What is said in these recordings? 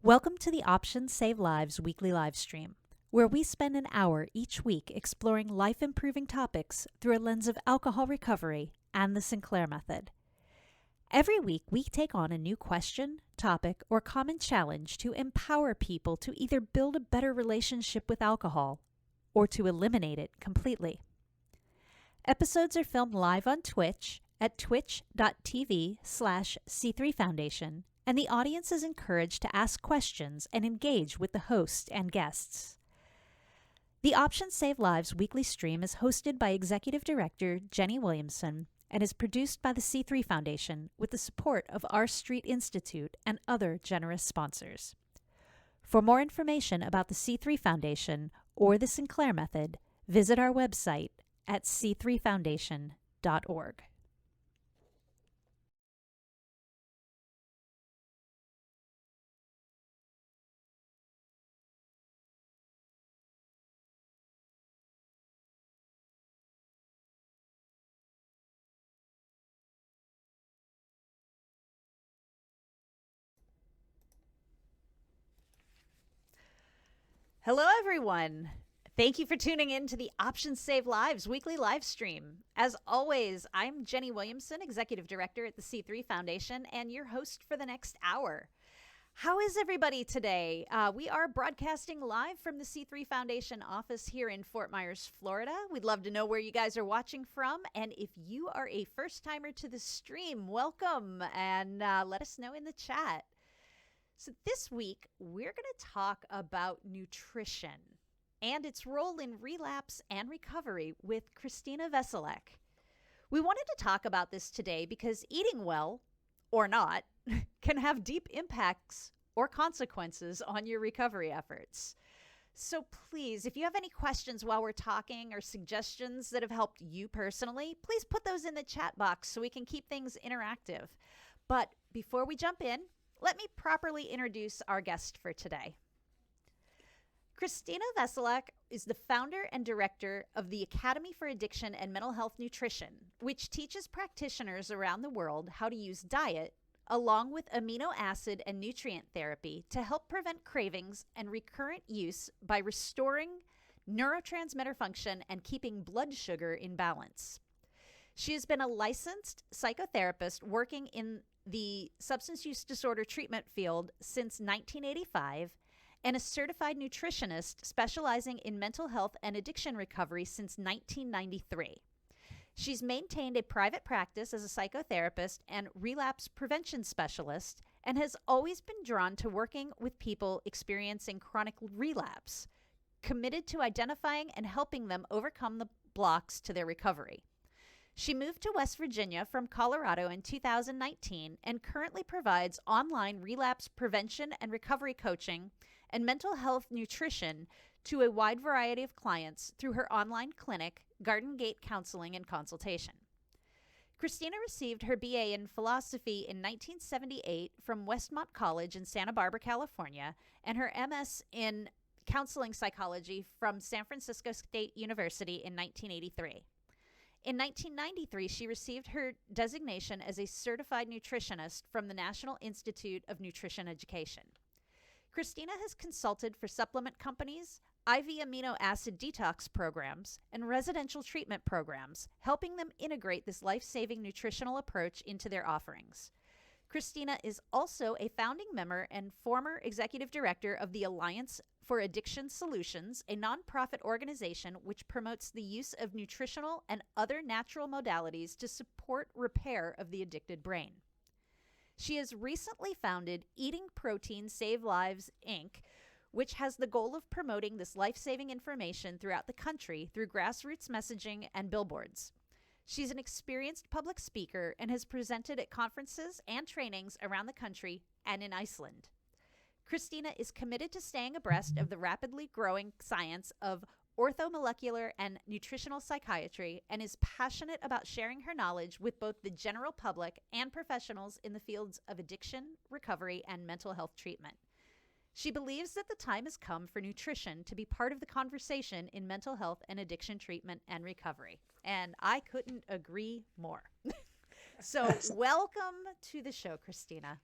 Welcome to the Options Save Lives weekly live stream, where we spend an hour each week exploring life-improving topics through a lens of alcohol recovery and the Sinclair method. Every week, we take on a new question, topic, or common challenge to empower people to either build a better relationship with alcohol or to eliminate it completely. Episodes are filmed live on Twitch at twitch.tv/C3 Foundation, and the audience is encouraged to ask questions and engage with the host and guests. The Options Save Lives weekly stream is hosted by Executive Director Jenny Williamson and is produced by the C3 Foundation with the support of R Street Institute and other generous sponsors. For more information about the C3 Foundation or the Sinclair method, visit our website at c3foundation.org. Hello, everyone. Thank you for tuning in to the Options Save Lives weekly live stream. As always, I'm Jenny Williamson, Executive Director at the C3 Foundation, and your host for the next hour. How is everybody today? We are broadcasting live from the C3 Foundation office here in Fort Myers, Florida. We'd love to know where you guys are watching from, and if you are a first-timer to the stream, welcome, and let us know in the chat. So this week, we're going to talk about nutrition and its role in relapse and recovery with Christina Veselak. We wanted to talk about this today because eating well, or not, can have deep impacts or consequences on your recovery efforts. So please, if you have any questions while we're talking or suggestions that have helped you personally, please put those in the chat box so we can keep things interactive. But before we jump in, let me properly introduce our guest for today. Christina Veselak is the founder and director of the Academy for Addiction and Mental Health Nutrition, which teaches practitioners around the world how to use diet, along with amino acid and nutrient therapy, to help prevent cravings and recurrent use by restoring neurotransmitter function and keeping blood sugar in balance. She has been a licensed psychotherapist working in the substance use disorder treatment field since 1985 and a certified nutritionist specializing in mental health and addiction recovery since 1993. She's maintained a private practice as a psychotherapist and relapse prevention specialist and has always been drawn to working with people experiencing chronic relapse, committed to identifying and helping them overcome the blocks to their recovery. She moved to West Virginia from Colorado in 2019 and currently provides online relapse prevention and recovery coaching and mental health nutrition to a wide variety of clients through her online clinic, Garden Gate Counseling and Consultation. Christina received her BA in philosophy in 1978 from Westmont College in Santa Barbara, California, and her MS in counseling psychology from San Francisco State University in 1983. In 1993, she received her designation as a certified nutritionist from the National Institute of Nutrition Education. Christina has consulted for supplement companies, IV amino acid detox programs, and residential treatment programs, helping them integrate this life-saving nutritional approach into their offerings. Christina is also a founding member and former executive director of the Alliance for Addiction Solutions, a nonprofit organization which promotes the use of nutritional and other natural modalities to support repair of the addicted brain. She has recently founded Eating Protein Save Lives, Inc., which has the goal of promoting this life-saving information throughout the country through grassroots messaging and billboards. She's an experienced public speaker and has presented at conferences and trainings around the country and in Iceland. Christina is committed to staying abreast of the rapidly growing science of orthomolecular and nutritional psychiatry and is passionate about sharing her knowledge with both the general public and professionals in the fields of addiction, recovery, and mental health treatment. She believes that the time has come for nutrition to be part of the conversation in mental health and addiction treatment and recovery. And I couldn't agree more. So welcome to the show, Christina.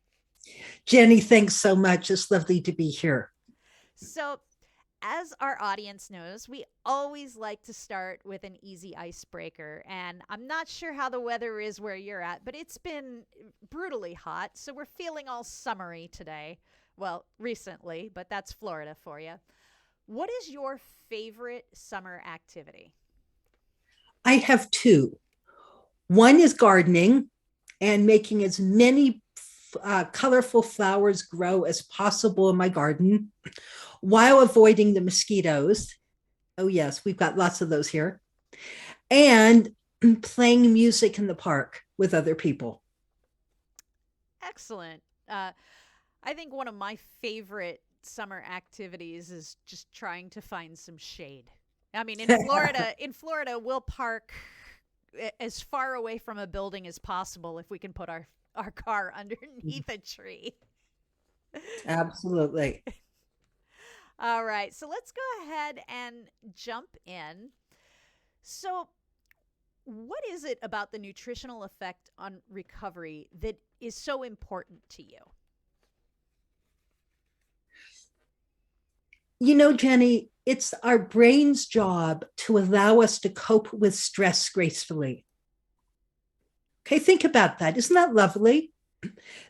Jenny, thanks so much. It's lovely to be here. So, as our audience knows, we always like to start with an easy icebreaker. And I'm not sure how the weather is where you're at, but it's been brutally hot. So, we're feeling all summery today. Well, recently, but that's Florida for you. What is your favorite summer activity? I have two. One is gardening and making as many colorful flowers grow as possible in my garden while avoiding the mosquitoes. Oh, yes, we've got lots of those here. And playing music in the park with other people. Excellent. Uh, I think one of my favorite summer activities is just trying to find some shade. I mean, in Florida, we'll park as far away from a building as possible if we can put our car underneath a tree. Absolutely. All right, so let's go ahead and jump in. So, what is it about the nutritional effect on recovery that is so important to you? You know, Jenny, it's our brain's job to allow us to cope with stress gracefully. Okay, think about that. Isn't that lovely?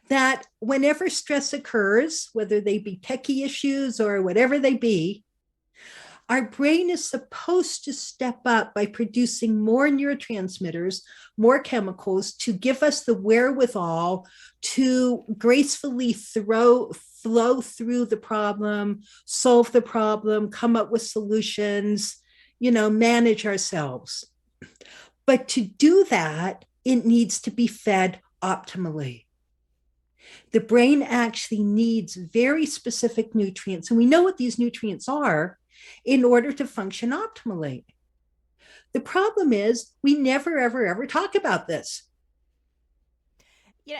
That whenever stress occurs, whether they be techie issues or whatever they be, our brain is supposed to step up by producing more neurotransmitters, more chemicals to give us the wherewithal to gracefully flow through the problem, solve the problem, come up with solutions, manage ourselves. But to do that, it needs to be fed optimally. The brain actually needs very specific nutrients, and we know what these nutrients are in order to function optimally. The problem is we never, ever, ever talk about this.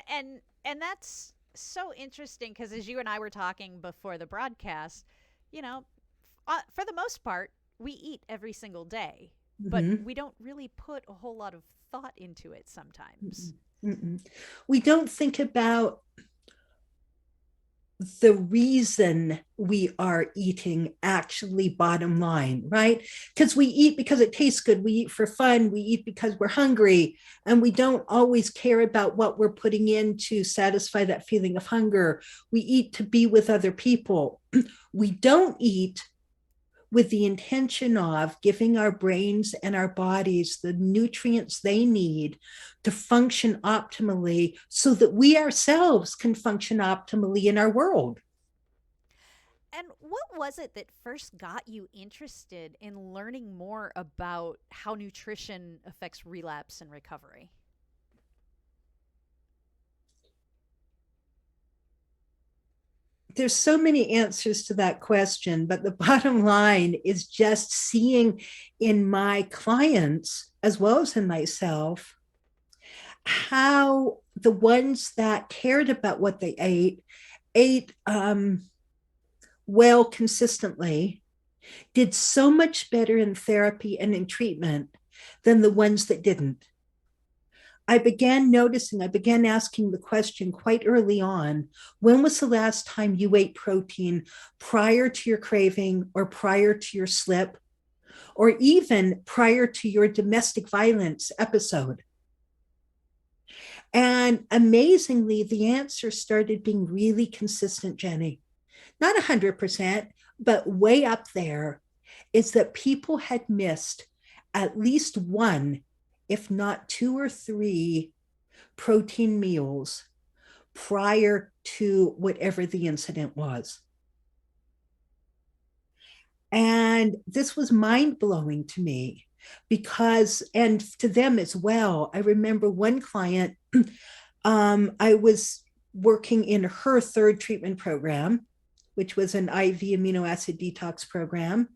And that's so interesting because as you and I were talking before the broadcast, you know, for the most part, we eat every single day, but Mhm. we don't really put a whole lot of thought into it sometimes. Mm-mm. We don't think about the reason we are eating actually bottom line, right? Because we eat because it tastes good, we eat for fun, we eat because we're hungry, and we don't always care about what we're putting in to satisfy that feeling of hunger. We eat to be with other people. We don't eat with the intention of giving our brains and our bodies the nutrients they need to function optimally so that we ourselves can function optimally in our world. And what was it that first got you interested in learning more about how nutrition affects relapse and recovery? There's so many answers to that question, but the bottom line is just seeing in my clients as well as in myself how the ones that cared about what they ate well consistently, did so much better in therapy and in treatment than the ones that didn't. I began asking the question quite early on, when was the last time you ate protein prior to your craving or prior to your slip or even prior to your domestic violence episode? And amazingly, the answer started being really consistent, Jenny. Not 100%, but way up there, is that people had missed at least one, if not two or three, protein meals prior to whatever the incident was. And this was mind blowing to me because, and to them as well, I remember one client, I was working in her third treatment program, which was an IV amino acid detox program.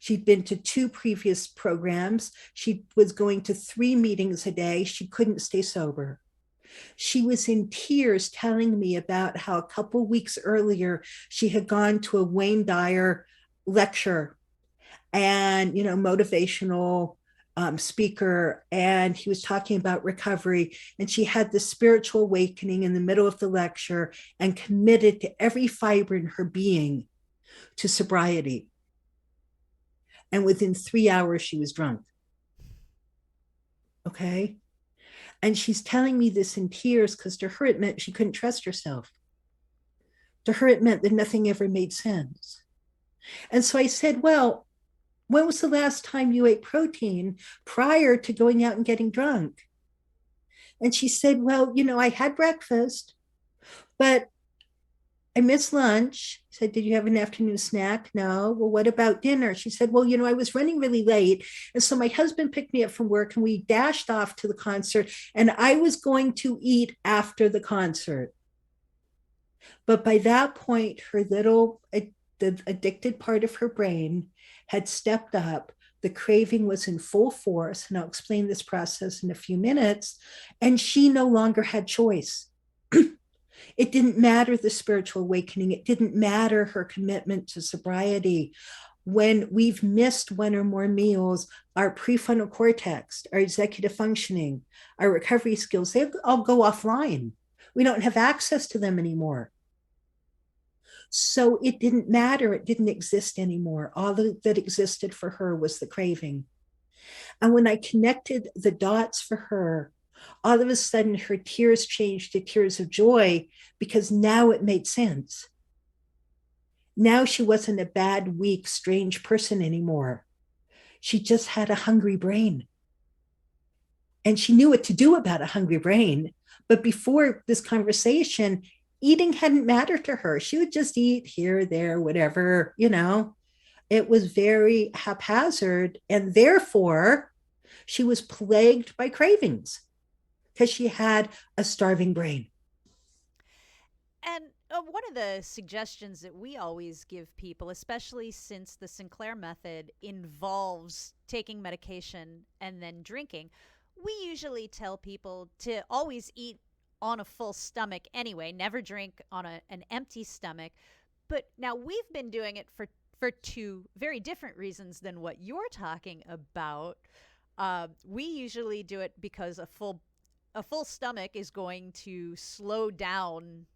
She'd been to two previous programs. She was going to three meetings a day. She couldn't stay sober. She was in tears telling me about how a couple of weeks earlier she had gone to a Wayne Dyer lecture and, motivational speaker, and he was talking about recovery. And she had this spiritual awakening in the middle of the lecture and committed to every fiber in her being to sobriety. And within 3 hours, she was drunk. Okay. And she's telling me this in tears because to her, it meant she couldn't trust herself. To her, it meant that nothing ever made sense. And so I said, well, when was the last time you ate protein prior to going out and getting drunk? And she said, well, I had breakfast, but I missed lunch. I said, did you have an afternoon snack? No. Well, what about dinner? She said, well, I was running really late. And so my husband picked me up from work and we dashed off to the concert. And I was going to eat after the concert. But by that point, the addicted part of her brain had stepped up. The craving was in full force. And I'll explain this process in a few minutes. And she no longer had choice. It didn't matter the spiritual awakening. It didn't matter her commitment to sobriety. When we've missed one or more meals, our prefrontal cortex, our executive functioning, our recovery skills, they all go offline. We don't have access to them anymore. So it didn't matter. It didn't exist anymore. All that existed for her was the craving. And when I connected the dots for her, all of a sudden her tears changed to tears of joy because now it made sense. Now she wasn't a bad, weak, strange person anymore. She just had a hungry brain. And she knew what to do about a hungry brain. But before this conversation, eating hadn't mattered to her. She would just eat here, there, whatever, It was very haphazard. And therefore, she was plagued by cravings because she had a starving brain. And one of the suggestions that we always give people, especially since the Sinclair method involves taking medication and then drinking, we usually tell people to always eat on a full stomach anyway, never drink on an empty stomach. But now we've been doing it for two very different reasons than what you're talking about. We usually do it because a full stomach is going to slow down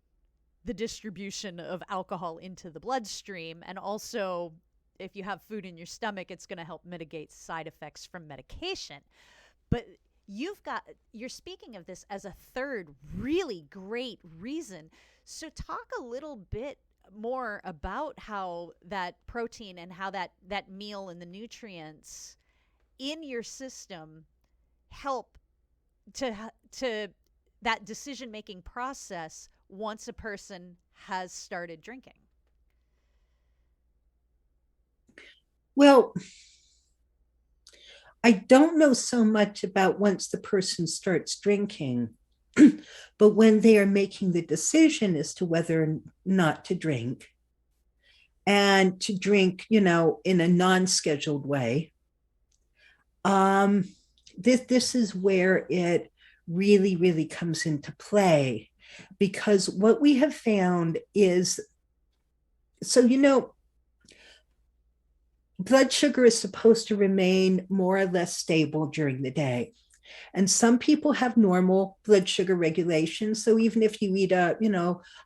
the distribution of alcohol into the bloodstream. And also, if you have food in your stomach, it's going to help mitigate side effects from medication. But you're speaking of this as a third really great reason. So talk a little bit more about how that protein and how that meal and the nutrients in your system help to that decision-making process once a person has started drinking. Well, I don't know so much about once the person starts drinking, but when they are making the decision as to whether or not to drink, and to drink, in a non-scheduled way, this is where it really, really comes into play. Because what we have found is, blood sugar is supposed to remain more or less stable during the day. And some people have normal blood sugar regulation. So even if you eat a,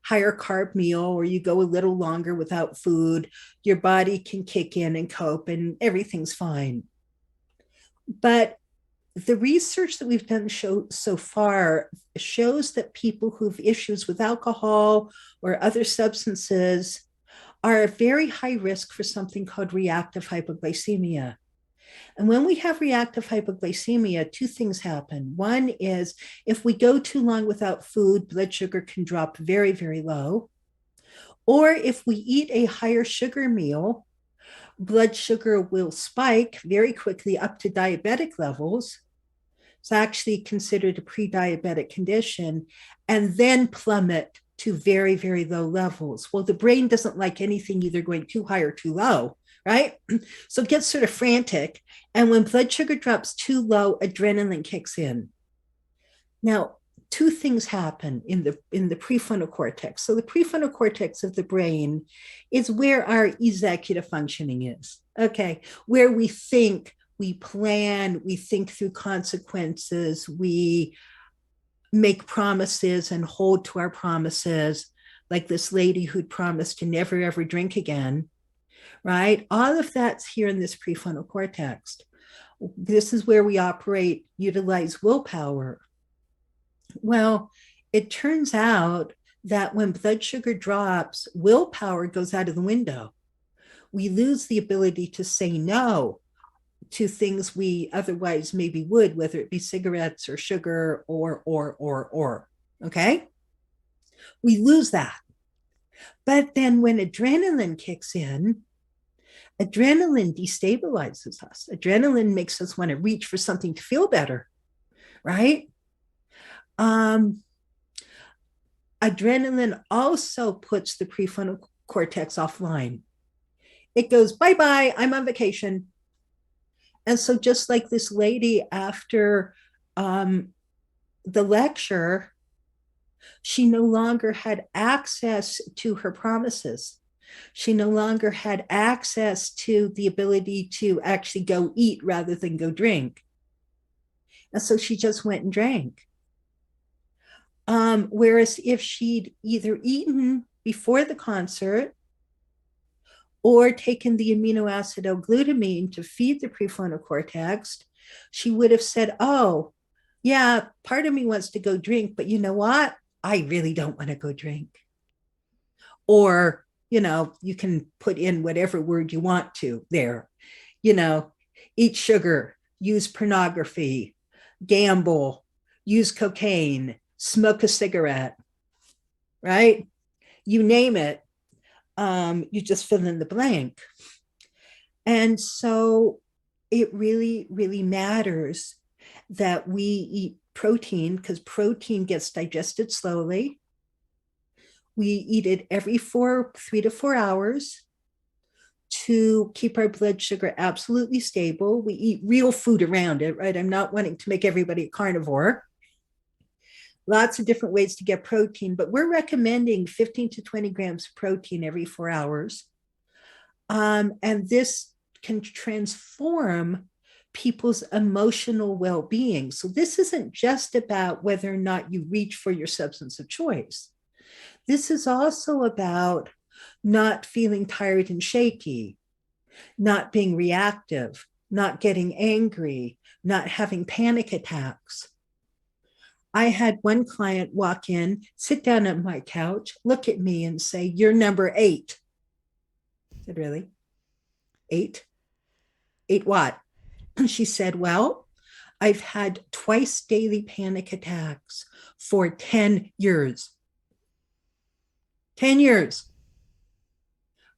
higher carb meal or you go a little longer without food, your body can kick in and cope and everything's fine. But the research that we've done so far shows that people who have issues with alcohol or other substances are at very high risk for something called reactive hypoglycemia. And when we have reactive hypoglycemia, two things happen. One is if we go too long without food, blood sugar can drop very, very low. Or if we eat a higher sugar meal, blood sugar will spike very quickly up to diabetic levels. It's actually considered a pre-diabetic condition, and then plummet to very, very low levels. Well, the brain doesn't like anything either going too high or too low, right? So it gets sort of frantic. And when blood sugar drops too low, adrenaline kicks in. Now, two things happen in the prefrontal cortex. So the prefrontal cortex of the brain is where our executive functioning is, okay, where we think, we plan, we think through consequences, we make promises and hold to our promises, like this lady who'd promised to never ever drink again, right? All of that's here in this prefrontal cortex. This is where we operate, utilize willpower. Well, it turns out that when blood sugar drops, willpower goes out of the window. We lose the ability to say no to things we otherwise maybe would, whether it be cigarettes or sugar or. Okay? We lose that. But then when adrenaline kicks in, adrenaline destabilizes us. Adrenaline makes us want to reach for something to feel better, right? Adrenaline also puts the prefrontal cortex offline. It goes, bye-bye, I'm on vacation. And so just like this lady after the lecture, she no longer had access to her promises. She no longer had access to the ability to actually go eat rather than go drink. And so she just went and drank. Whereas if she'd either eaten before the concert or taken the amino acid L-glutamine to feed the prefrontal cortex, she would have said, oh, yeah, part of me wants to go drink, but you know what? I really don't want to go drink. Or, you can put in whatever word you want to there, eat sugar, use pornography, gamble, use cocaine, smoke a cigarette, right? You name it. You just fill in the blank. And so it really, really matters that we eat protein, because protein gets digested slowly. We eat it every 3 to 4 hours to keep our blood sugar absolutely stable. We eat real food around it, right? I'm not wanting to make everybody a carnivore. Lots of different ways to get protein, but we're recommending 15 to 20 grams of protein every 4 hours. And this can transform people's emotional well-being. So this isn't just about whether or not you reach for your substance of choice. This is also about not feeling tired and shaky, not being reactive, not getting angry, not having panic attacks. I had one client walk in, sit down on my couch, look at me and say, "You're number 8. I said, "Really? 8? 8 what?" And she said, "Well, I've had twice daily panic attacks for 10 years. 10 years.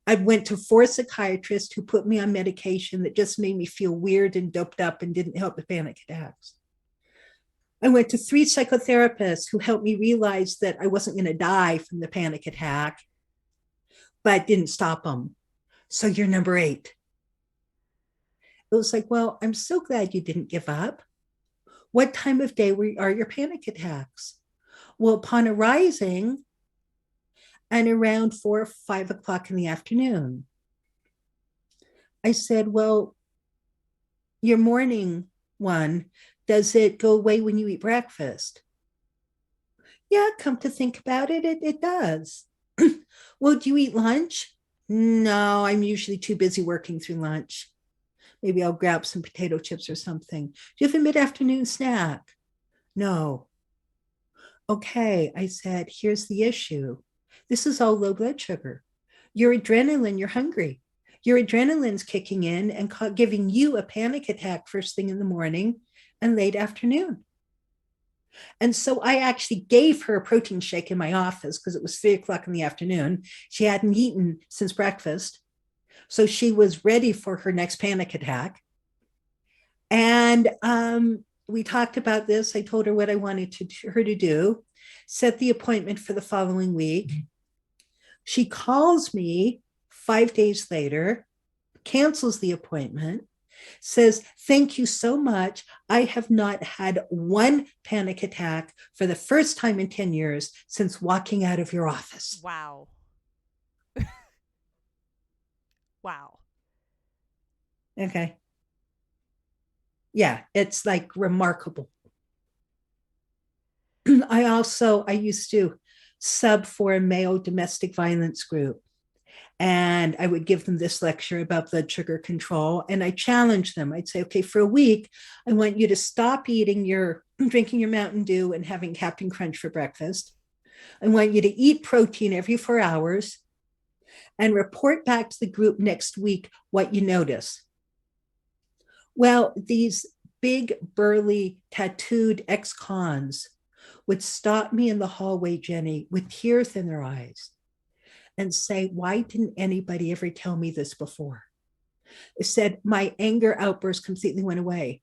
I went to 4 psychiatrists who put me on medication that just made me feel weird and doped up and didn't help with panic attacks. I went to 3 psychotherapists who helped me realize that I wasn't going to die from the panic attack, but didn't stop them. So you're number 8. It was like, well, I'm so glad you didn't give up. What time of day are your panic attacks? Well, upon arising and around 4 or 5 o'clock in the afternoon. I said, well, your morning one, does it go away when you eat breakfast? Yeah, come to think about it, it does. Well, do you eat lunch? No, I'm usually too busy working through lunch. Maybe I'll grab some potato chips or something. Do you have a mid-afternoon snack? No. Okay, I said, here's the issue. This is all low blood sugar. Your adrenaline, you're hungry. Your adrenaline's kicking in and giving you a panic attack first thing in the morning and late afternoon. And so I actually gave her a protein shake in my office because it was 3 o'clock in the afternoon. She hadn't eaten since breakfast. So she was ready for her next panic attack. And we talked about this. I told her what I wanted her to do, set the appointment for the following week. She calls me 5 days later, cancels the appointment, says, "Thank you so much. I have not had one panic attack for the first time in 10 years since walking out of your office." Wow. Wow. Okay. Yeah, it's like remarkable. I used to sub for a male domestic violence group. And I would give them this lecture about blood sugar control. And I challenged them. I'd say, okay, for a week, I want you to stop drinking your Mountain Dew and having Captain Crunch for breakfast. I want you to eat protein every 4 hours and report back to the group next week what you notice. Well, these big, burly, tattooed ex-cons would stop me in the hallway, Jenny, with tears in their eyes and say, why didn't anybody ever tell me this before? It said, my anger outburst completely went away.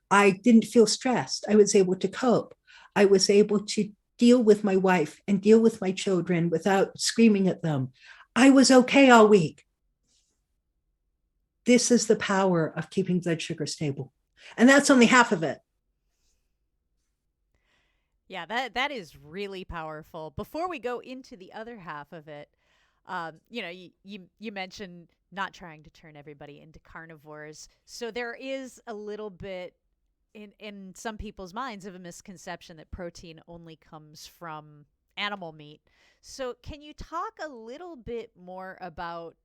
I didn't feel stressed. I was able to cope. I was able to deal with my wife and deal with my children without screaming at them. I was okay all week. This is the power of keeping blood sugar stable. And that's only half of it. Yeah, that is really powerful. Before we go into the other half of it, you mentioned not trying to turn everybody into carnivores. So there is a little bit in some people's minds of a misconception that protein only comes from animal meat. So can you talk a little bit more about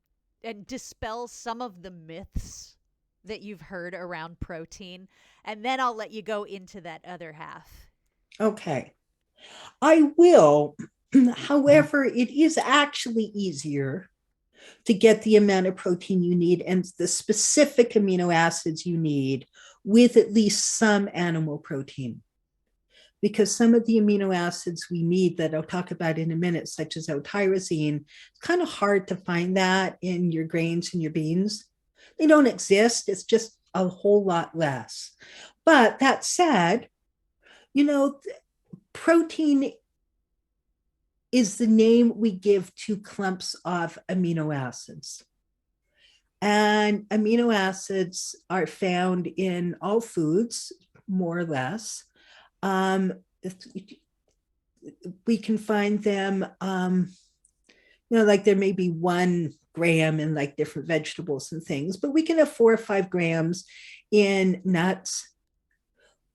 and dispel some of the myths that you've heard around protein? And then I'll let you go into that other half. Okay, I will. However, it is actually easier to get the amount of protein you need and the specific amino acids you need with at least some animal protein. Because some of the amino acids we need that I'll talk about in a minute, such as L-tyrosine, it's kind of hard to find that in your grains and your beans. They don't exist. It's just a whole lot less. But that said, protein is the name we give to clumps of amino acids. And amino acids are found in all foods, more or less. We can find them, like there may be 1 gram in like different vegetables and things, but we can have 4 or 5 grams in nuts,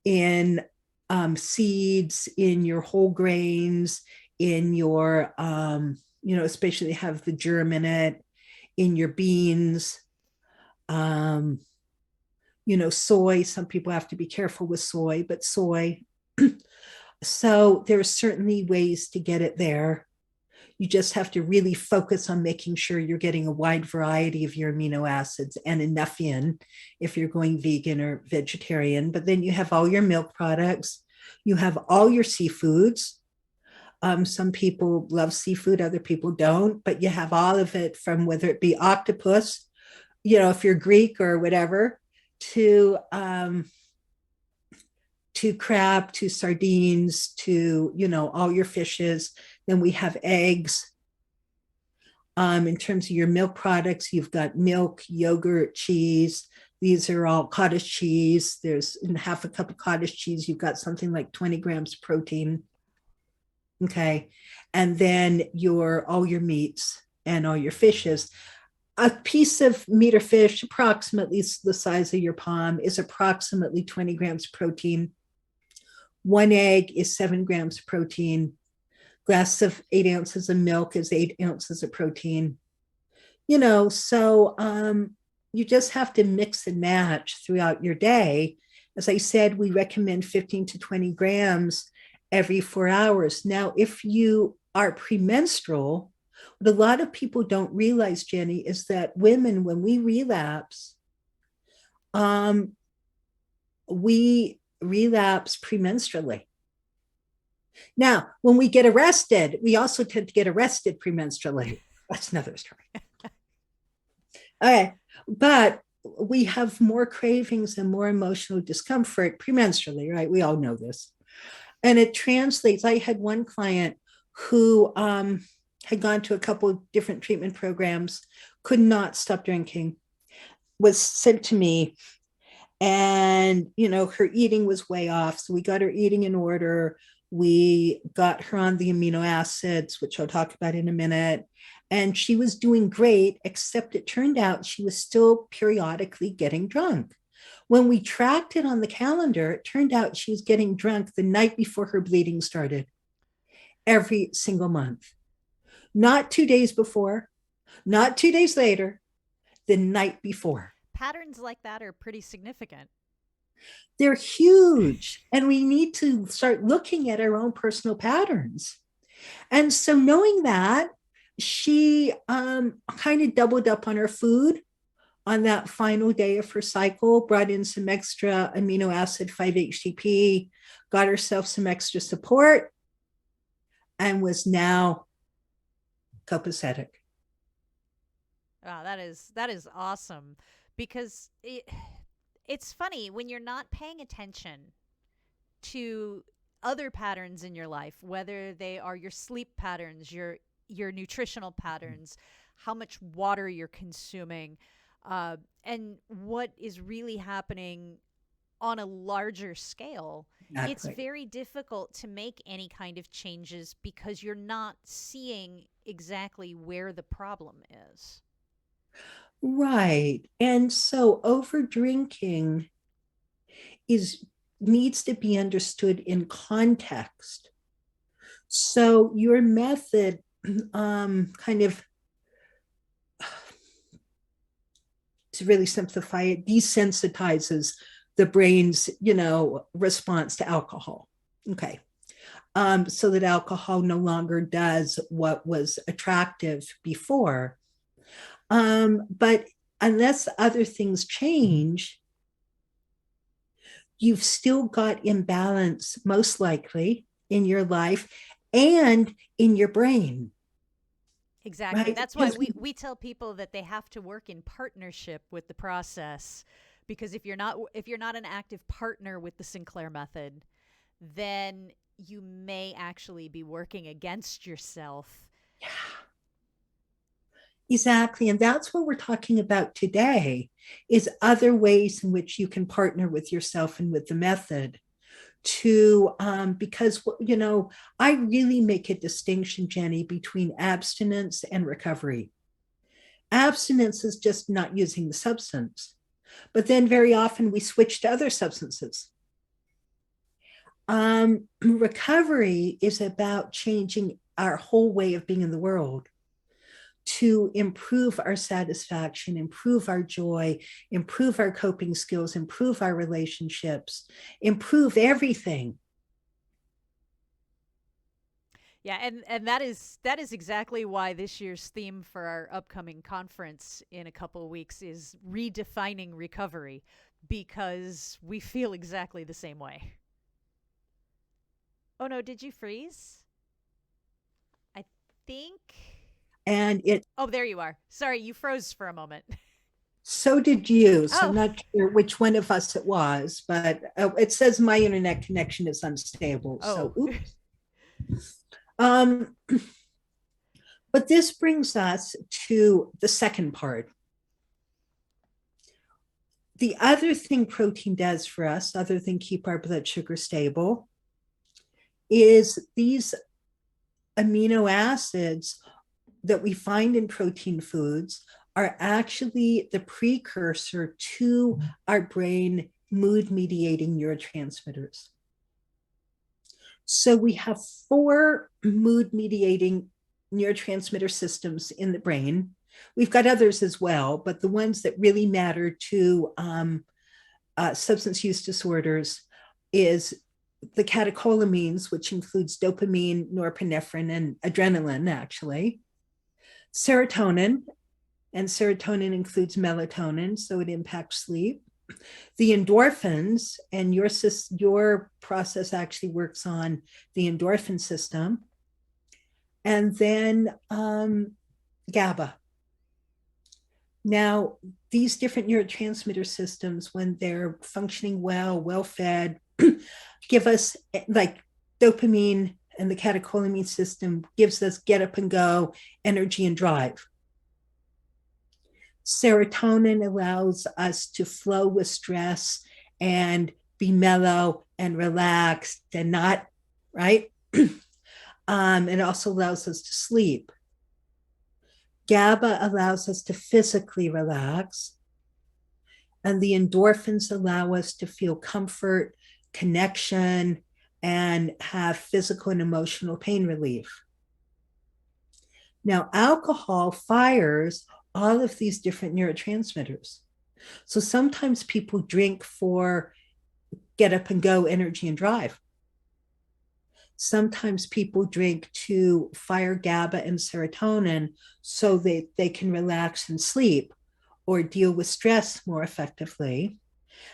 in seeds, in your whole grains, in your, especially have the germ in it, in your beans, soy. Some people have to be careful with soy, but soy. So there are certainly ways to get it there. You just have to really focus on making sure you're getting a wide variety of your amino acids and enough in if you're going vegan or vegetarian. But then you have all your milk products. You have all your seafoods. Some people love seafood, other people don't, but you have all of it from whether it be octopus, if you're Greek or whatever, to crab, to sardines, to, all your fishes. Then we have eggs. In terms of your milk products, you've got milk, yogurt, cheese. These are all cottage cheese. There's in half a cup of cottage cheese, you've got something like 20 grams of protein. Okay. And then all your meats and all your fishes. A piece of meat or fish, approximately the size of your palm, is approximately 20 grams of protein. 1 egg is 7 grams of protein. Glass of 8 ounces of milk is 8 ounces of protein. So you just have to mix and match throughout your day. As I said, we recommend 15 to 20 grams every 4 hours. Now, if you are premenstrual, what a lot of people don't realize, Jenny, is that women, when we relapse premenstrually. Now, when we get arrested, we also tend to get arrested premenstrually. That's another story. Okay, but we have more cravings and more emotional discomfort premenstrually, right? We all know this. And it translates. I had one client who had gone to a couple of different treatment programs, could not stop drinking, was sent to me. And, her eating was way off. So we got her eating in order. We got her on the amino acids, which I'll talk about in a minute. And she was doing great, except it turned out she was still periodically getting drunk. When we tracked it on the calendar, it turned out she was getting drunk the night before her bleeding started, every single month. Not 2 days before, not 2 days later, the night before. Patterns like that are pretty significant. They're huge, and we need to start looking at our own personal patterns. And so, knowing that, she kind of doubled up on her food on that final day of her cycle, brought in some extra amino acid 5-HTP, got herself some extra support, and was now copacetic. Wow, that is awesome, because it's funny when you're not paying attention to other patterns in your life, whether they are your sleep patterns, your nutritional patterns, how much water you're consuming, and what is really happening on a larger scale. Exactly. It's very difficult to make any kind of changes because you're not seeing exactly where the problem is. Right. And so over drinking needs to be understood in context. So your method kind of, to really simplify it, desensitizes the brain's, response to alcohol. Okay. So that alcohol no longer does what was attractive before. But unless other things change, you've still got imbalance, most likely, in your life and in your brain. Exactly. Right? That's why we tell people that they have to work in partnership with the process, because if you're not an active partner with the Sinclair method, then you may actually be working against yourself. Yeah. Exactly. And that's what we're talking about today, is other ways in which you can partner with yourself and with the method to, because, I really make a distinction, Jenny, between abstinence and recovery. Abstinence is just not using the substance, but then very often we switch to other substances. Recovery is about changing our whole way of being in the world to improve our satisfaction, improve our joy, improve our coping skills, improve our relationships, improve everything. Yeah, and that is exactly why this year's theme for our upcoming conference in a couple of weeks is redefining recovery, because we feel exactly the same way. Oh no, did you freeze? I think. And it. Oh, there you are. Sorry, you froze for a moment. So did you. So I'm Oh. not sure which one of us it was, but it says my internet connection is unstable. Oh. So oops. But this brings us to the second part. The other thing protein does for us, other than keep our blood sugar stable, is these amino acids that we find in protein foods are actually the precursor to our brain mood mediating neurotransmitters. So we have 4 mood mediating neurotransmitter systems in the brain. We've got others as well, but the ones that really matter to substance use disorders is the catecholamines, which includes dopamine, norepinephrine, and adrenaline, actually. Serotonin, and serotonin includes melatonin, so it impacts sleep. The endorphins, and your process actually works on the endorphin system. And then GABA. Now, these different neurotransmitter systems, when they're functioning well fed, give us, like dopamine and the catecholamine system gives us get up and go, energy and drive. Serotonin allows us to flow with stress and be mellow and relaxed and not, right? It also allows us to sleep. GABA allows us to physically relax. And the endorphins allow us to feel comfort, connection, and have physical and emotional pain relief. Now, alcohol fires all of these different neurotransmitters. So sometimes people drink for get up and go energy and drive. Sometimes people drink to fire GABA and serotonin so they can relax and sleep or deal with stress more effectively.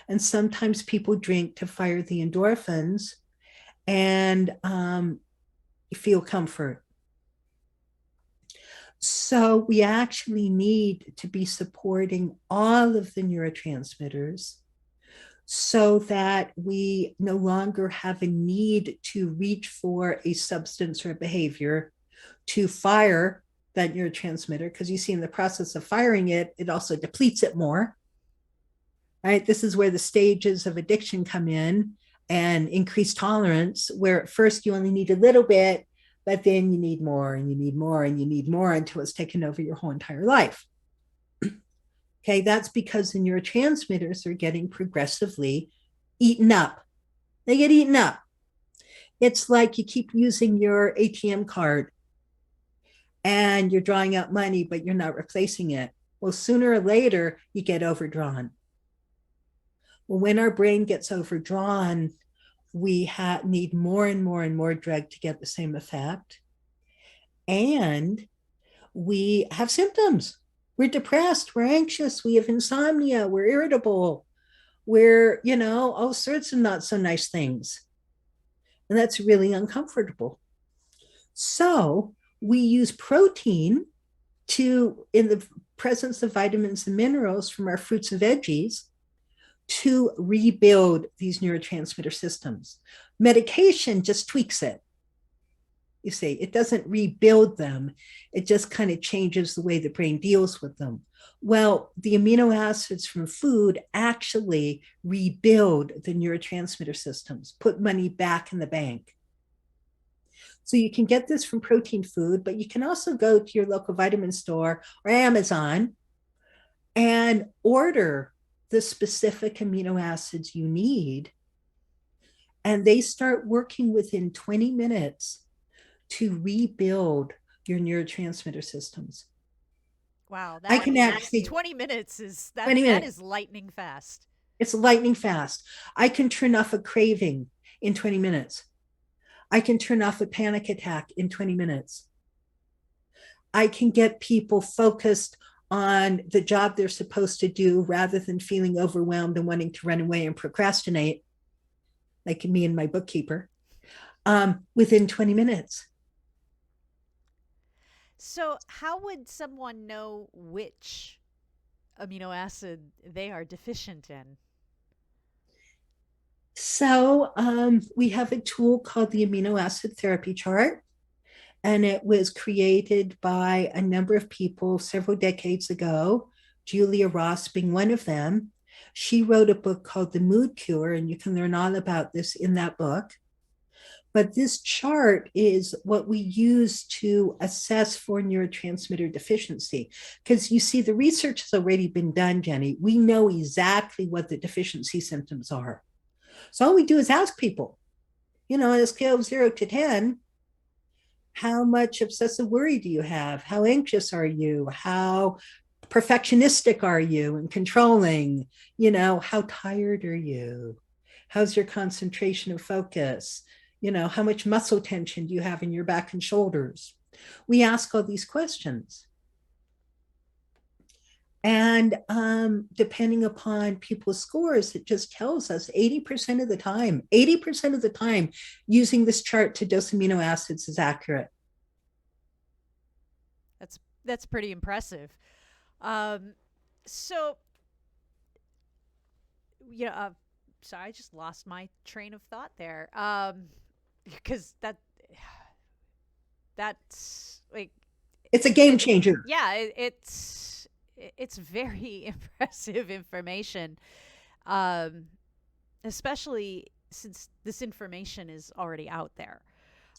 And sometimes people drink to fire the endorphins and feel comfort. So we actually need to be supporting all of the neurotransmitters so that we no longer have a need to reach for a substance or behavior to fire that neurotransmitter, because you see in the process of firing it, it also depletes it more. Right? This is where the stages of addiction come in and increased tolerance, where at first you only need a little bit, but then you need more and you need more and you need more until it's taken over your whole entire life. Okay, that's because the neurotransmitters are getting progressively eaten up. They get eaten up. It's like you keep using your ATM card and you're drawing out money, but you're not replacing it. Well, sooner or later, you get overdrawn. Well, when our brain gets overdrawn, we need more and more and more drug to get the same effect. And we have symptoms. We're depressed, we're anxious, we have insomnia, we're irritable, we're, all sorts of not so nice things. And that's really uncomfortable. So we use protein in the presence of vitamins and minerals from our fruits and veggies, to rebuild these neurotransmitter systems. Medication just tweaks it. You see, it doesn't rebuild them. It just kind of changes the way the brain deals with them. Well, the amino acids from food actually rebuild the neurotransmitter systems, put money back in the bank. So you can get this from protein food, but you can also go to your local vitamin store or Amazon and order the specific amino acids you need. And they start working within 20 minutes to rebuild your neurotransmitter systems. Wow, I can actually 20 minutes is 20 minutes. That is lightning fast. It's lightning fast. I can turn off a craving in 20 minutes. I can turn off a panic attack in 20 minutes. I can get people focused on the job they're supposed to do rather than feeling overwhelmed and wanting to run away and procrastinate, like me and my bookkeeper, within 20 minutes. So, how would someone know which amino acid they are deficient in? So, we have a tool called the amino acid therapy chart, and it was created by a number of people several decades ago, Julia Ross being one of them. She wrote a book called The Mood Cure, and you can learn all about this in that book. But this chart is what we use to assess for neurotransmitter deficiency. Because you see, the research has already been done, Jenny. We know exactly what the deficiency symptoms are. So all we do is ask people, on a scale of 0 to 10, how much obsessive worry do you have? How anxious are you? How perfectionistic are you and controlling? How tired are you? How's your concentration and focus? How much muscle tension do you have in your back and shoulders? We ask all these questions. And depending upon people's scores, it just tells us 80% of the time, using this chart to dose amino acids is accurate. That's pretty impressive. So, sorry, I just lost my train of thought there. Because that's like, it's a game changer. Yeah, it's very impressive information, especially since this information is already out there.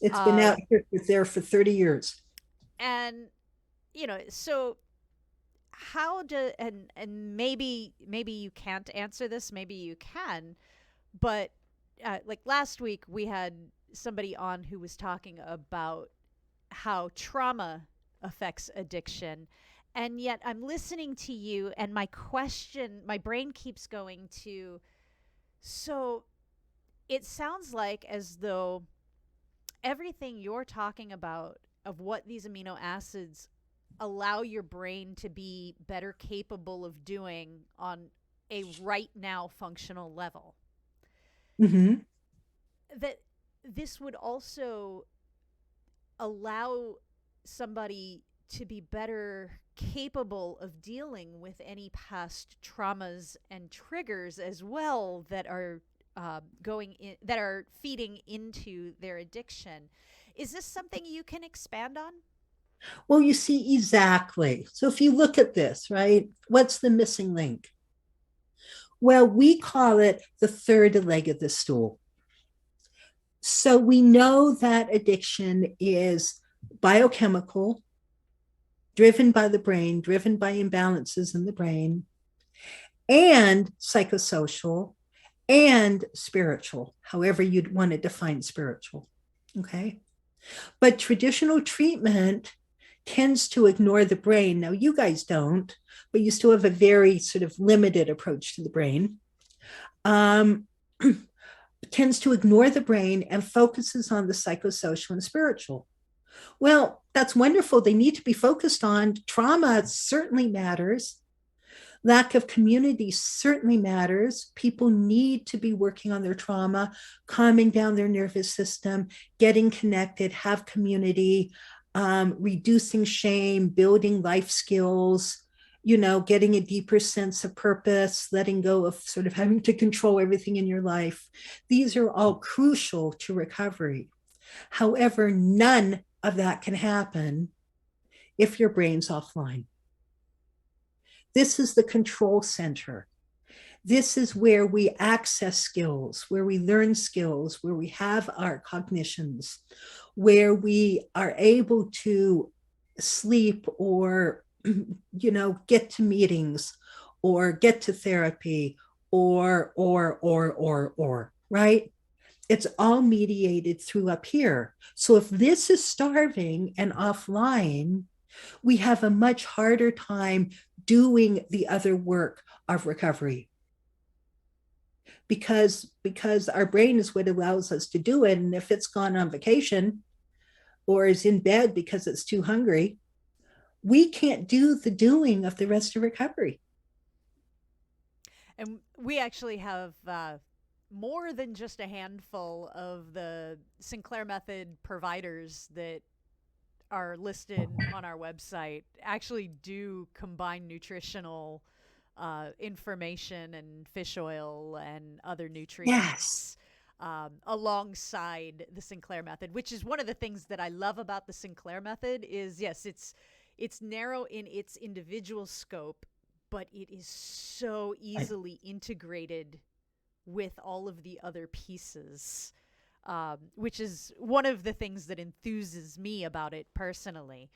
It's been out there for 30 years. And, so how do and maybe you can't answer this, maybe you can, but like last week we had somebody on who was talking about how trauma affects addiction. And yet I'm listening to you and my brain keeps going to, so it sounds like as though everything you're talking about of what these amino acids allow your brain to be better capable of doing on a right now functional level, Mm-hmm. that this would also allow somebody to be better capable of dealing with any past traumas and triggers as well that are going in, that are feeding into their addiction. Is this something you can expand on? Well, you see, exactly. So if you look at this, right, what's the missing link? Well, we call it the third leg of the stool. So we know that addiction is biochemical, driven by the brain, driven by imbalances in the brain, and psychosocial and spiritual, however you'd want to define spiritual. Okay. But traditional treatment tends to ignore the brain. Now, you guys don't, but you still have a very sort of limited approach to the brain. Um, tends to ignore the brain and focuses on the psychosocial and spiritual. Well, that's wonderful. They need to be focused on. Trauma certainly matters. Lack of community certainly matters. People need to be working on their trauma, calming down their nervous system, getting connected, have community, reducing shame, building life skills, getting a deeper sense of purpose, letting go of sort of having to control everything in your life. These are all crucial to recovery. However, none of that can happen if your brain's offline. This is the control center. This is where we access skills, where we learn skills, where we have our cognitions, where we are able to sleep or, get to meetings or get to therapy or, right? It's all mediated through up here. So if this is starving and offline, we have a much harder time doing the other work of recovery because our brain is what allows us to do it. And if it's gone on vacation or is in bed because it's too hungry, we can't do the doing of the rest of recovery. And we actually have more than just a handful of the Sinclair method providers that are listed on our website actually do combine nutritional information and fish oil and other nutrients. Yes. Alongside the Sinclair method, which is one of the things that I love about the Sinclair method is, yes, it's narrow in its individual scope, but it is so easily integrated with all of the other pieces, which is one of the things that enthuses me about it personally.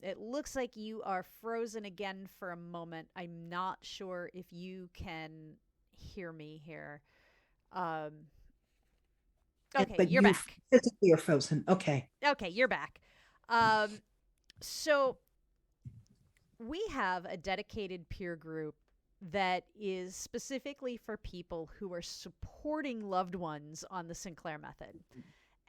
It looks like you are frozen again for a moment. I'm not sure if you can hear me here. Okay, but you're back. Physically are frozen. Okay. Okay, you're back. So we have a dedicated peer group that is specifically for people who are supporting loved ones on the Sinclair method.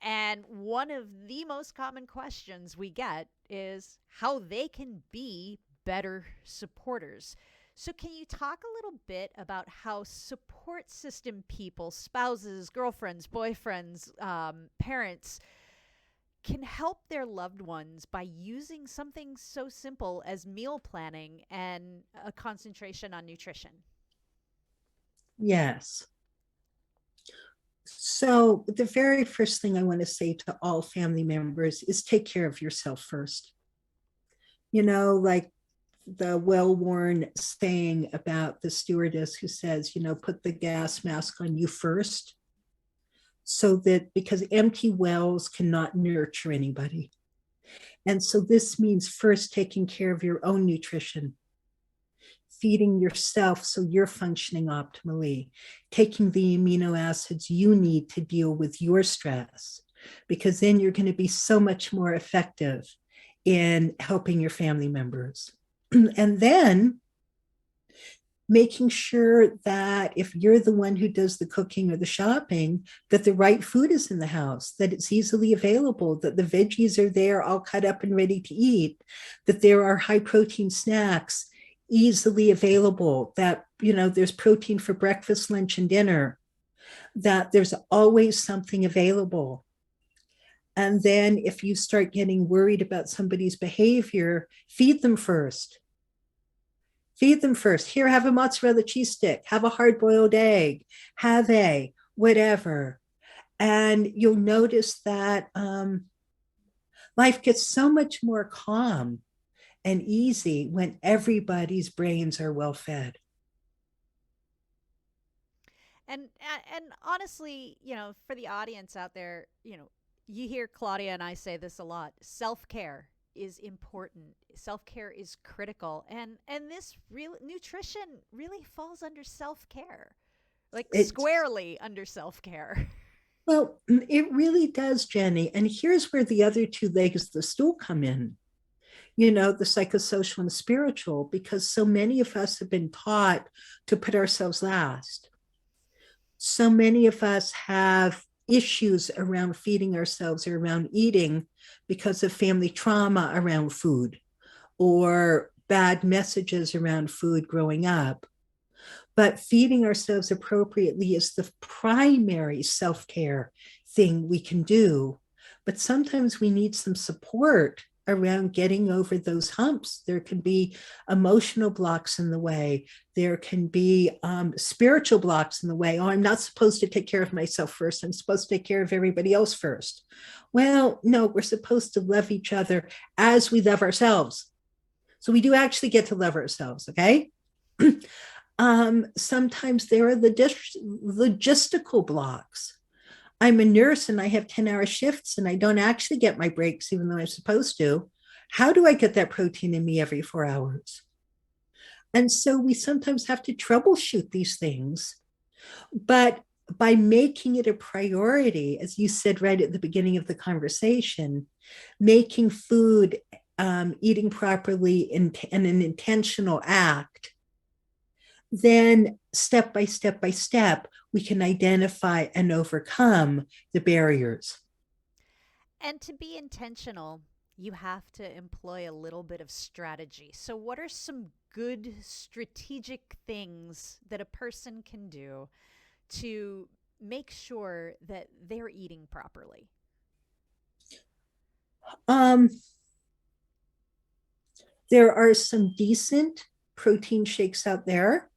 And one of the most common questions we get is how they can be better supporters. So can you talk a little bit about how support system people, spouses, girlfriends, boyfriends, parents, can help their loved ones by using something so simple as meal planning and a concentration on nutrition? Yes. So the very first thing I want to say to all family members is take care of yourself first. Like the well-worn saying about the stewardess who says, put the gas mask on you first. So that because empty wells cannot nurture anybody. And so this means first taking care of your own nutrition, feeding yourself so you're functioning optimally, taking the amino acids you need to deal with your stress, because then you're going to be so much more effective in helping your family members. And then making sure that if you're the one who does the cooking or the shopping, that the right food is in the house, that it's easily available, that the veggies are there all cut up and ready to eat, that there are high protein snacks easily available, that there's protein for breakfast, lunch, and dinner, that there's always something available. And then if you start getting worried about somebody's behavior, feed them first. Feed them first. Here, have a mozzarella cheese stick, have a hard boiled egg, have a whatever. And you'll notice that life gets so much more calm and easy when everybody's brains are well fed. And honestly, for the audience out there, you hear Claudia and I say this a lot. Self-care is important. Self-care is critical. And this real nutrition really falls under self-care. Like squarely under self-care. Well, it really does, Jenny. And here's where the other two legs of the stool come in. The psychosocial and spiritual, because so many of us have been taught to put ourselves last. So many of us have issues around feeding ourselves or around eating because of family trauma around food or bad messages around food growing up. But feeding ourselves appropriately is the primary self-care thing we can do. But sometimes we need some support around getting over those humps. There can be emotional blocks in the way. There can be spiritual blocks in the way. Oh, I'm not supposed to take care of myself first. I'm supposed to take care of everybody else first. Well, no, we're supposed to love each other as we love ourselves. So we do actually get to love ourselves, okay? Sometimes there are the logistical blocks. I'm a nurse and I have 10-hour shifts and I don't actually get my breaks, even though I'm supposed to. How do I get that protein in me every 4 hours? And so we sometimes have to troubleshoot these things. But by making it a priority, as you said right at the beginning of the conversation, making food, eating properly and an intentional act, then step by step, we can identify and overcome the barriers. And to be intentional, you have to employ a little bit of strategy. So, what are some good strategic things that a person can do to make sure that they're eating properly? There are some decent protein shakes out there.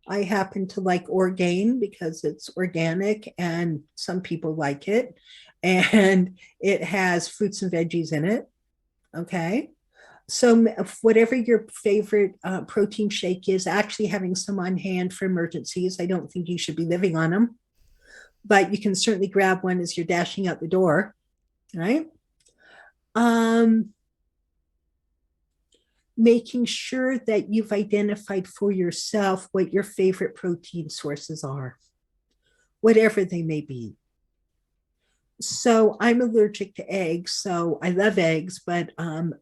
I happen to like Orgain because it's organic and some people like it. And it has fruits and veggies in it. Okay. So, whatever your favorite protein shake is, actually having some on hand for emergencies. I don't think you should be living on them, but you can certainly grab one as you're dashing out the door. Right. Making sure that you've identified for yourself what your favorite protein sources are, whatever they may be. So I'm allergic to eggs, so I love eggs, but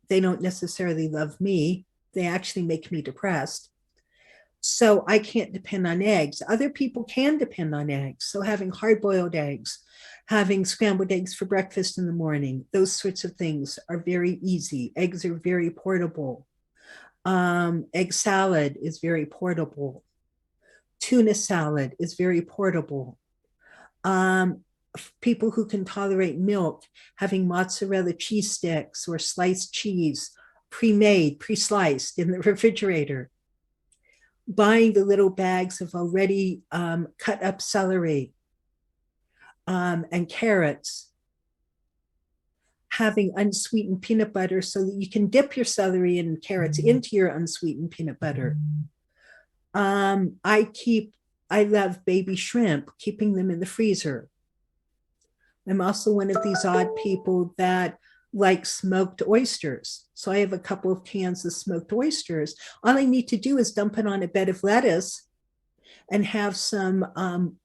they don't necessarily love me. They actually make me depressed. So I can't depend on eggs. Other people can depend on eggs. So having hard-boiled eggs, having scrambled eggs for breakfast in the morning, those sorts of things are very easy. Eggs are very portable. Egg salad is very portable. Tuna salad is very portable. People who can tolerate milk, having mozzarella cheese sticks or sliced cheese, pre-made, pre-sliced in the refrigerator. Buying the little bags of already cut up celery and carrots. Having unsweetened peanut butter so that you can dip your celery and carrots into your unsweetened peanut butter. I love baby shrimp, keeping them in the freezer. I'm also one of these odd people that like smoked oysters. So I have a couple of cans of smoked oysters. All I need to do is dump it on a bed of lettuce and have some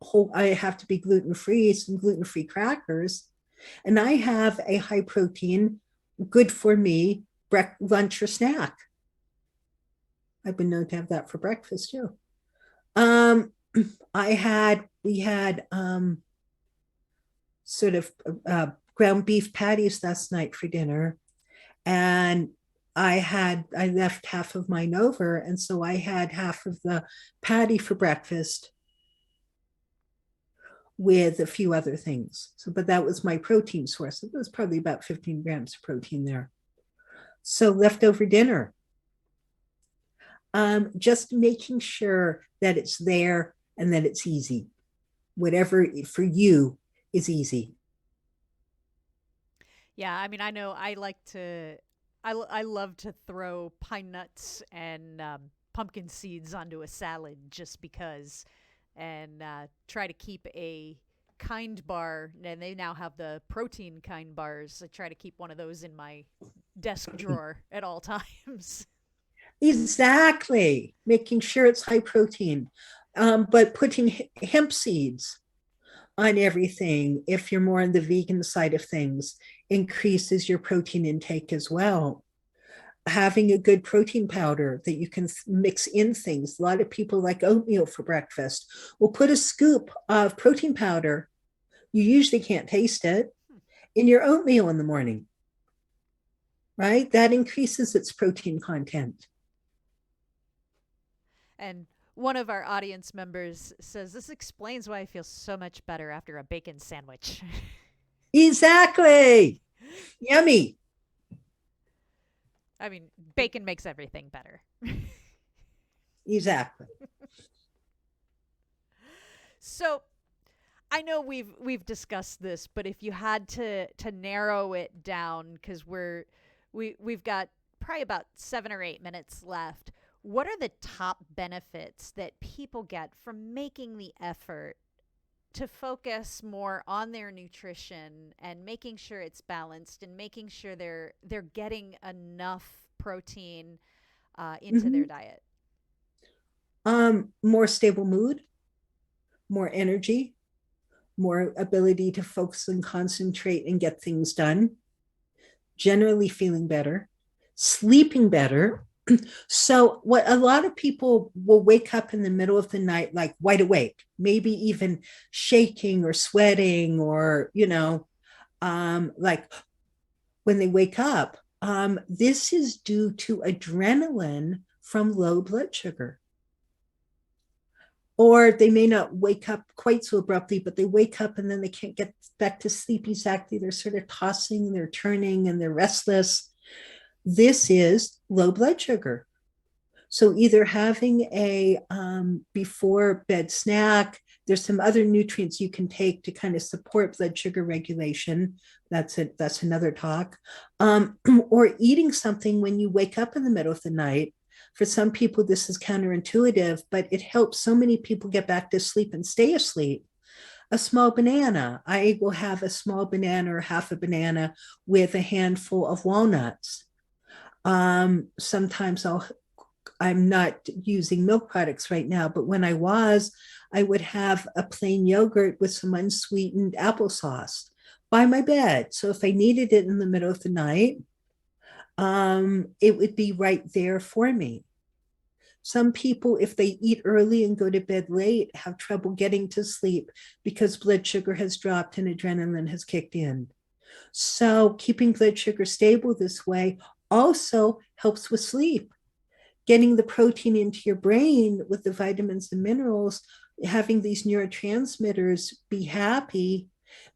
whole, I have to be gluten-free, some gluten-free crackers. And I have a high protein, good for me, lunch or snack. I've been known to have that for breakfast too. Um, we had sort of ground beef patties last night for dinner. And I left half of mine over. And so I had half of the patty for breakfast with a few other things. So, but that was my protein source. It was probably about 15 grams of protein there. So leftover dinner. Just making sure that it's there and that it's easy. Whatever for you is easy. Yeah, I mean, I know I like to, I love to throw pine nuts and pumpkin seeds onto a salad just because, and try to keep a kind bar. And they now have the protein kind bars. I try to keep one of those in my desk drawer at all times. Exactly. Making sure it's high protein. But putting hemp seeds on everything, if you're more on the vegan side of things, increases your protein intake as well. Having a good protein powder that you can mix in things. A lot of people like oatmeal for breakfast. We'll put a scoop of protein powder. You usually can't taste it in your oatmeal in the morning, right? That increases its protein content. And one of our audience members says, "This explains why I feel so much better after a bacon sandwich." Exactly. Yummy. I mean, bacon makes everything better. Exactly. So, I know we've discussed this, but if you had to narrow it down, because we've got probably about 7 or 8 minutes left, what are the top benefits that people get from making the effort to focus more on their nutrition and making sure it's balanced and making sure they're getting enough protein into their diet? More stable mood, more energy, more ability to focus and concentrate and get things done, generally feeling better, sleeping better. So, what a lot of people will wake up in the middle of the night, like wide awake, maybe even shaking or sweating, or, like when they wake up, this is due to adrenaline from low blood sugar. Or they may not wake up quite so abruptly, but they wake up and then they can't get back to sleep exactly. They're sort of tossing, they're turning, and they're restless. This is low blood sugar. So either having a before bed snack, there's some other nutrients you can take to kind of support blood sugar regulation. That's it. That's another talk. Or eating something when you wake up in the middle of the night. For some people, this is counterintuitive, but it helps so many people get back to sleep and stay asleep. A small banana. I will have a small banana or half a banana with a handful of walnuts. Sometimes I'm not using milk products right now, but when I would have a plain yogurt with some unsweetened applesauce by my bed. So if I needed it in the middle of the night, it would be right there for me. Some people, if they eat early and go to bed late, have trouble getting to sleep because blood sugar has dropped and adrenaline has kicked in. So keeping blood sugar stable this way also helps with sleep. Getting the protein into your brain with the vitamins and minerals, having these neurotransmitters be happy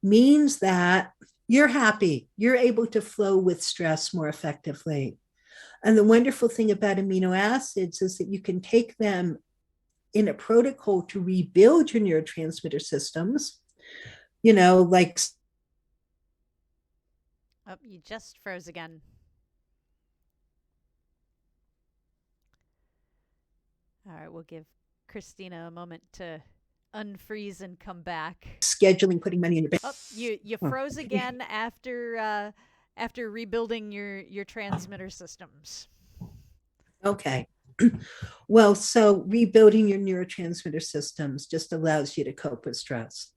means that you're happy. You're able to flow with stress more effectively. And the wonderful thing about amino acids is that you can take them in a protocol to rebuild your neurotransmitter systems, like. Oh, you just froze again. All right, we'll give Christina a moment to unfreeze and come back. Scheduling, putting money in your bank. Oh, you froze again after after rebuilding your transmitter systems? Okay. Well, so rebuilding your neurotransmitter systems just allows you to cope with stress.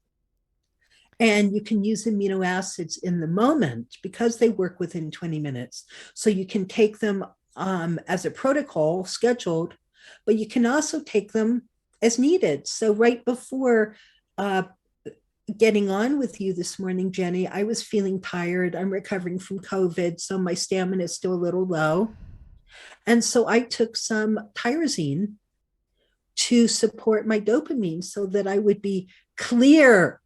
And you can use amino acids in the moment because they work within 20 minutes. So you can take them as a protocol scheduled, but you can also take them as needed. So right before getting on with you this morning, Jenny, I was feeling tired. I'm recovering from COVID, so my stamina is still a little low. And so I took some tyrosine to support my dopamine so that I would be clear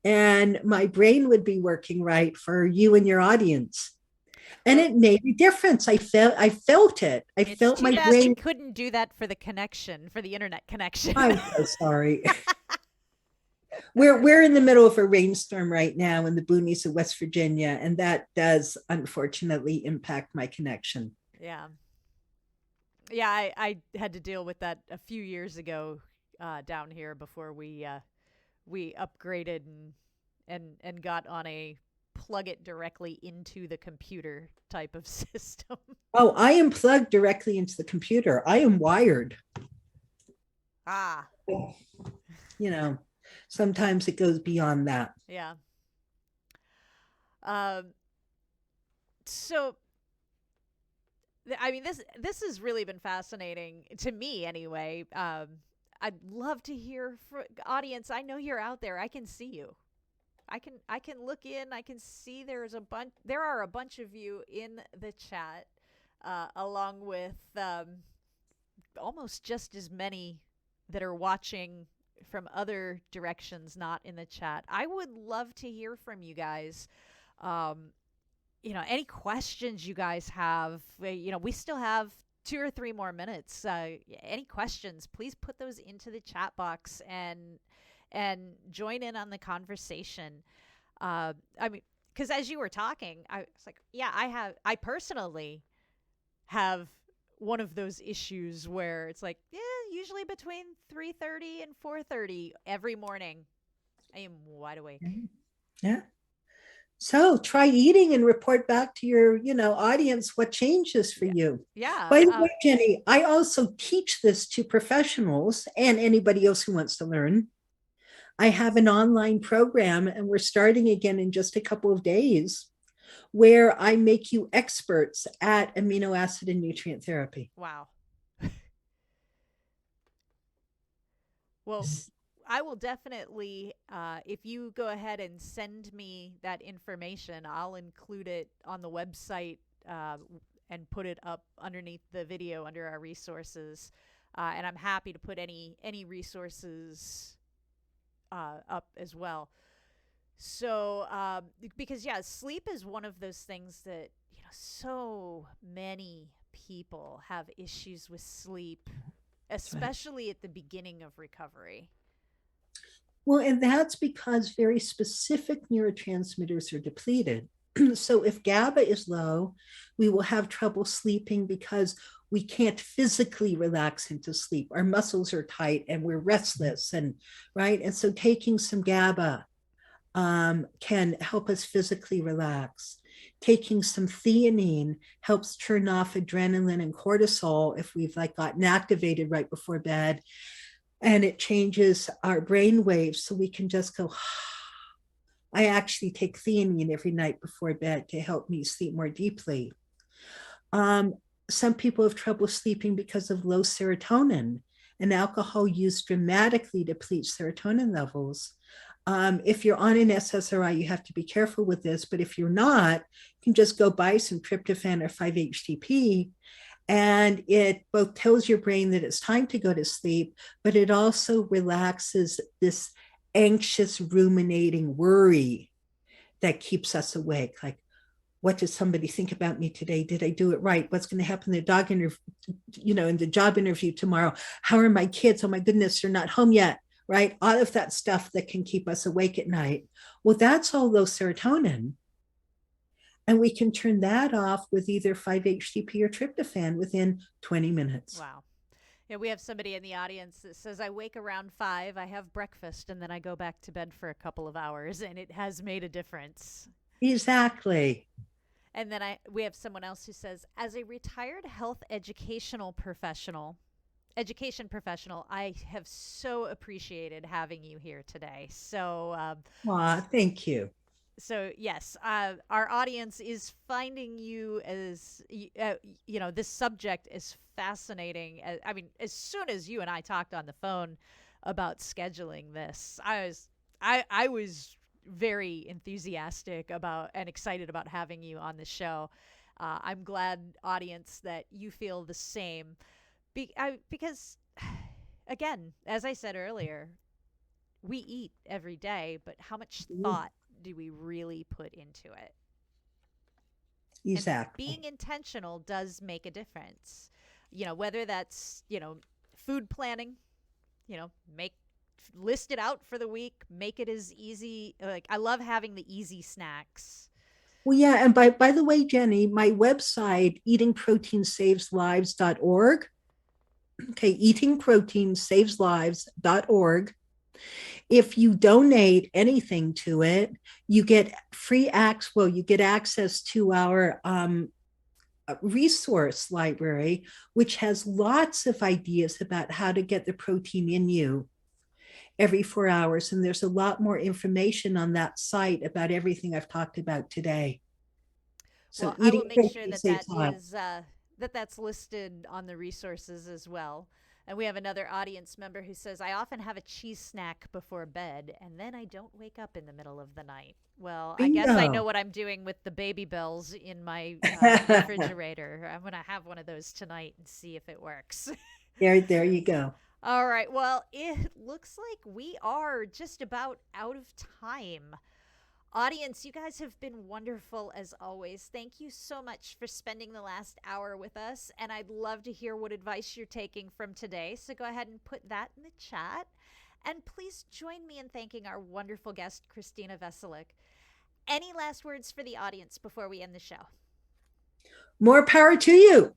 and my brain would be working right for you and your audience. And it made a difference. I felt it. I felt my brain. You couldn't do that for the connection, for the internet connection. I'm so sorry. We're in the middle of a rainstorm right now in the boonies of West Virginia, and that does unfortunately impact my connection. Yeah. Yeah, I had to deal with that a few years ago down here before we upgraded and got on a plug it directly into the computer type of system. Oh, I am plugged directly into the computer. I am wired. Ah. You know, sometimes it goes beyond that. Yeah. So I mean, this has really been fascinating to me anyway. I'd love to hear from audience. I know you're out there. I can see you. I can look in. I can see there are a bunch of you in the chat, along with almost just as many that are watching from other directions, not in the chat. I would love to hear from you guys. Any questions you guys have. We still have 2 or 3 more minutes. Any questions, please put those into the chat box and join in on the conversation. I mean, because as you were talking, I was like, yeah, I personally have one of those issues where it's like, yeah, usually between 3:30 and 4:30 every morning, I am wide awake. Yeah. So try eating and report back to your, audience what changes for you. Yeah. By the way, Jenny, I also teach this to professionals and anybody else who wants to learn. I have an online program, and we're starting again in just a couple of days, where I make you experts at amino acid and nutrient therapy. Wow. Well, I will definitely, if you go ahead and send me that information, I'll include it on the website and put it up underneath the video under our resources. And I'm happy to put any resources up as well. So, because sleep is one of those things that, so many people have issues with sleep, especially at the beginning of recovery. Well, and that's because very specific neurotransmitters are depleted. So if GABA is low, we will have trouble sleeping because we can't physically relax into sleep. Our muscles are tight and we're restless, and right. And so taking some GABA can help us physically relax. Taking some theanine helps turn off adrenaline and cortisol if we've gotten activated right before bed, and it changes our brain waves so we can just go. I actually take theanine every night before bed to help me sleep more deeply. Some people have trouble sleeping because of low serotonin, and alcohol use dramatically depletes serotonin levels. If you're on an SSRI, you have to be careful with this, but if you're not, you can just go buy some tryptophan or 5-HTP, and it both tells your brain that it's time to go to sleep, but it also relaxes this anxious, ruminating worry that keeps us awake. Like, what does somebody think about me today? Did I do it right? What's going to happen in the dog interview, in the job interview tomorrow? How are my kids? Oh my goodness, they're not home yet, right? All of that stuff that can keep us awake at night. Well, that's all low serotonin. And we can turn that off with either 5-HTP or tryptophan within 20 minutes. Wow. Yeah, we have somebody in the audience that says, I wake around 5, I have breakfast, and then I go back to bed for a couple of hours, and it has made a difference. Exactly. And then we have someone else who says, as a retired health education professional, I have so appreciated having you here today. Aw, thank you. So yes, our audience is finding you as this subject is fascinating. I mean, as soon as you and I talked on the phone about scheduling this, I was very enthusiastic about and excited about having you on the show. I'm glad, audience, that you feel the same. Because, again, as I said earlier, we eat every day, but how much thought do we really put into it? And being Exactly. intentional does make a difference. Whether that's, food planning, make list it out for the week, make it as easy. Like, I love having the easy snacks. Well, yeah, and by the way, Jenny, my website, eatingproteinsaveslives.org. Okay, eatingproteinsaveslives.org. If you donate anything to it, you get you get access to our resource library, which has lots of ideas about how to get the protein in you every 4 hours. And there's a lot more information on that site about everything I've talked about today. So Well, I will eating make sure protein that saves lives. that's listed on the resources as well. And we have another audience member who says, I often have a cheese snack before bed, and then I don't wake up in the middle of the night. Well, I guess I know Bingo. what I'm doing with the Baby Bells in my refrigerator. I'm going to have one of those tonight and see if it works. There you go. All right. Well, it looks like we are just about out of time. Audience, you guys have been wonderful as always. Thank you so much for spending the last hour with us. And I'd love to hear what advice you're taking from today. So go ahead and put that in the chat. And please join me in thanking our wonderful guest, Christina Veselak. Any last words for the audience before we end the show? More power to you.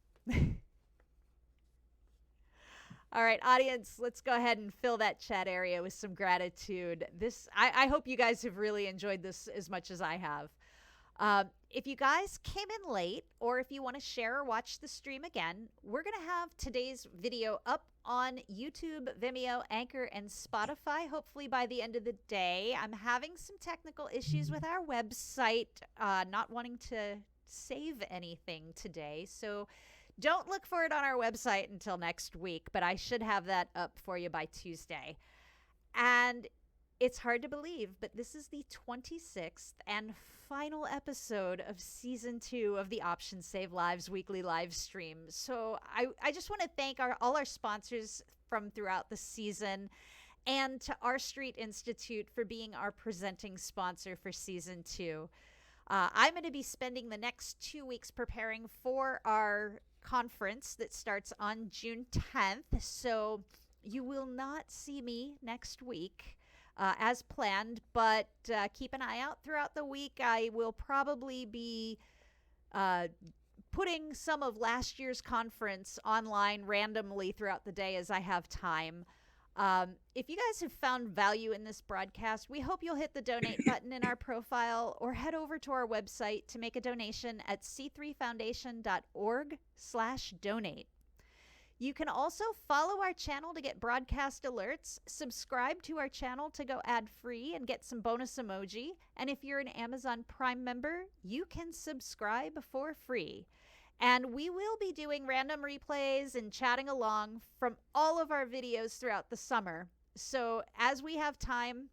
All right, audience, let's go ahead and fill that chat area with some gratitude. I hope you guys have really enjoyed this as much as I have. If you guys came in late, or if you want to share or watch the stream again, we're going to have today's video up on YouTube, Vimeo, Anchor, and Spotify, hopefully by the end of the day. I'm having some technical issues with our website, not wanting to save anything today. So don't look for it on our website until next week, but I should have that up for you by Tuesday. And it's hard to believe, but this is the 26th and final episode of Season 2 of the Options Save Lives weekly live stream. So I just want to thank all our sponsors from throughout the season, and to R Street Institute for being our presenting sponsor for Season 2. I'm going to be spending the next 2 weeks preparing for our conference that starts on June 10th. So you will not see me next week as planned, but keep an eye out throughout the week. I will probably be putting some of last year's conference online randomly throughout the day as I have time. If you guys have found value in this broadcast, we hope you'll hit the donate button in our profile or head over to our website to make a donation at c3foundation.org/donate. You can also follow our channel to get broadcast alerts, subscribe to our channel to go ad-free and get some bonus emoji, and if you're an Amazon Prime member, you can subscribe for free. And we will be doing random replays and chatting along from all of our videos throughout the summer. So as we have time,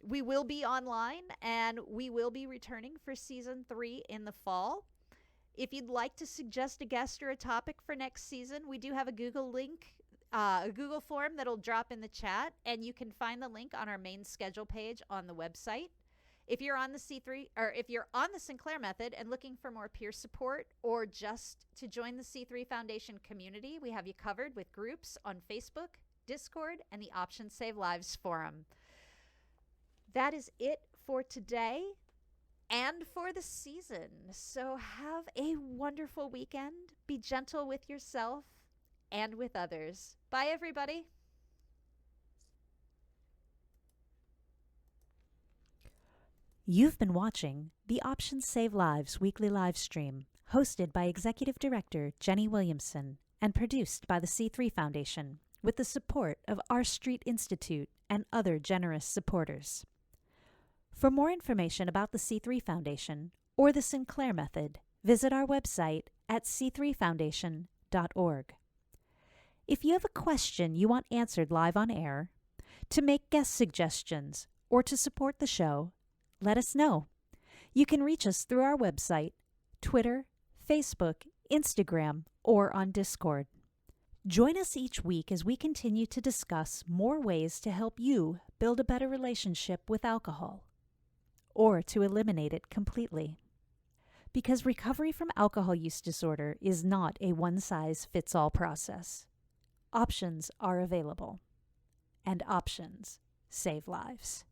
we will be online, and we will be returning for Season 3 in the fall. If you'd like to suggest a guest or a topic for next season, we do have a Google link, a Google form that'll drop in the chat, and you can find the link on our main schedule page on the website. If you're on the Sinclair method and looking for more peer support, or just to join the C3 Foundation community, we have you covered with groups on Facebook, Discord, and the Options Save Lives forum. That is it for today and for the season. So have a wonderful weekend. Be gentle with yourself and with others. Bye, everybody. You've been watching the Options Save Lives weekly live stream, hosted by Executive Director Jenny Williamson and produced by the C3 Foundation with the support of R Street Institute and other generous supporters. For more information about the C3 Foundation or the Sinclair method, visit our website at c3foundation.org. If you have a question you want answered live on air, to make guest suggestions, or to support the show, let us know. You can reach us through our website, Twitter, Facebook, Instagram, or on Discord. Join us each week as we continue to discuss more ways to help you build a better relationship with alcohol, or to eliminate it completely. Because recovery from alcohol use disorder is not a one-size-fits-all process. Options are available, and options save lives.